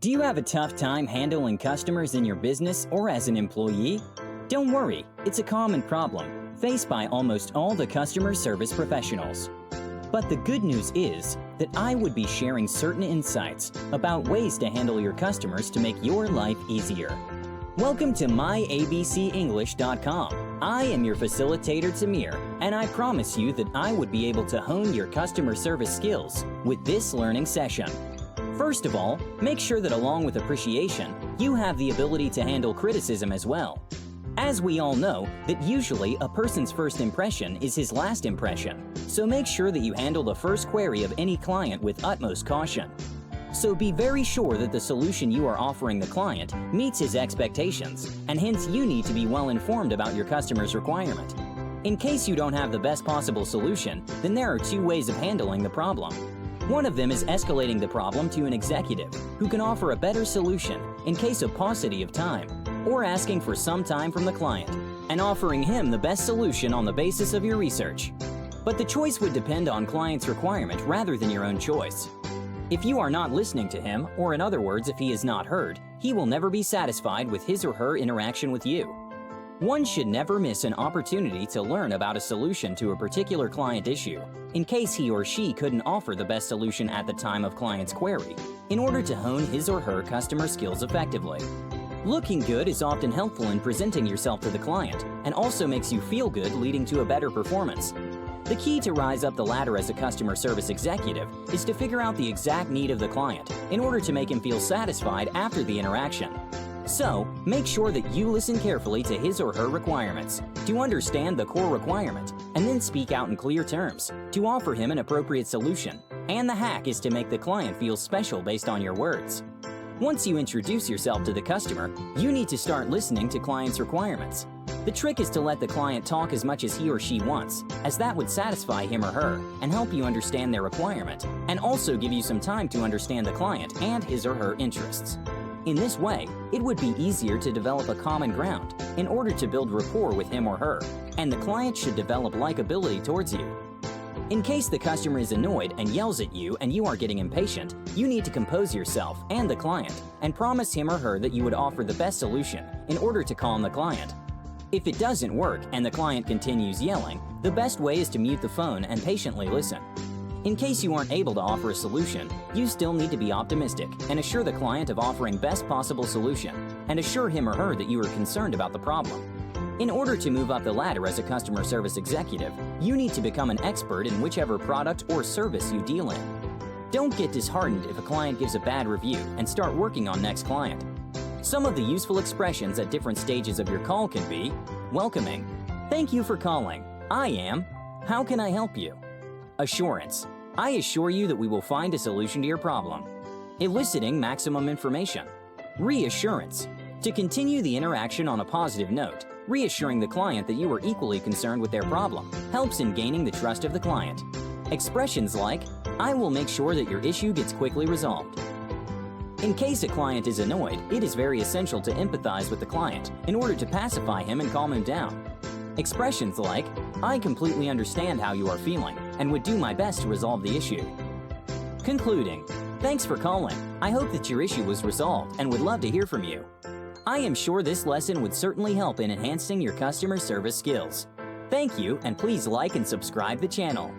Do you have a tough time handling customers in your business or as an employee? Don't worry, it's a common problem faced by almost all the customer service professionals. But the good news is that I would be sharing certain insights about ways to handle your customers to make your life easier. Welcome to myabcenglish.com. I am your facilitator Tamir, and I promise you that I would be able to hone your customer service skills with this learning session. First of all, make sure that along with appreciation, you have the ability to handle criticism as well. As we all know, that usually a person's first impression is his last impression, so make sure that you handle the first query of any client with utmost caution. So be very sure that the solution you are offering the client meets his expectations, and hence you need to be well informed about your customer's requirement. In case you don't have the best possible solution, then there are two ways of handling the problem. One of them is escalating the problem to an executive who can offer a better solution in case of paucity of time, or asking for some time from the client and offering him the best solution on the basis of your research. But the choice would depend on client's requirement rather than your own choice. If you are not listening to him, or in other words, if he is not heard, he will never be satisfied with his or her interaction with you. One should never miss an opportunity to learn about a solution to a particular client issue, in case he or she couldn't offer the best solution at the time of client's query, in order to hone his or her customer skills effectively. Looking good is often helpful in presenting yourself to the client, and also makes you feel good, leading to a better performance. The key to rise up the ladder as a customer service executive is to figure out the exact need of the client in order to make him feel satisfied after the interaction. So, make sure that you listen carefully to his or her requirements to understand the core requirement, and then speak out in clear terms to offer him an appropriate solution. And the hack is to make the client feel special based on your words. Once you introduce yourself to the customer, you need to start listening to client's requirements. The trick is to let the client talk as much as he or she wants, as that would satisfy him or her and help you understand their requirement, and also give you some time to understand the client and his or her interests. In this way, it would be easier to develop a common ground in order to build rapport with him or her, and the client should develop likability towards you. In case the customer is annoyed and yells at you and you are getting impatient, you need to compose yourself and the client and promise him or her that you would offer the best solution in order to calm the client. If it doesn't work and the client continues yelling, the best way is to mute the phone and patiently listen. In case you aren't able to offer a solution, you still need to be optimistic and assure the client of offering best possible solution, and assure him or her that you are concerned about the problem. In order to move up the ladder as a customer service executive, you need to become an expert in whichever product or service you deal in. Don't get disheartened if a client gives a bad review and start working on next client. Some of the useful expressions at different stages of your call can be welcoming, thank you for calling, I am, how can I help you? Assurance, I assure you that we will find a solution to your problem. Eliciting maximum information. Reassurance, to continue the interaction on a positive note, reassuring the client that you are equally concerned with their problem helps in gaining the trust of the client. Expressions like, I will make sure that your issue gets quickly resolved. In case a client is annoyed, it is very essential to empathize with the client in order to pacify him and calm him down. Expressions like, I completely understand how you are feeling and would do my best to resolve the issue. Concluding, thanks for calling. I hope that your issue was resolved and would love to hear from you. I am sure this lesson would certainly help in enhancing your customer service skills. Thank you, and please like and subscribe the channel.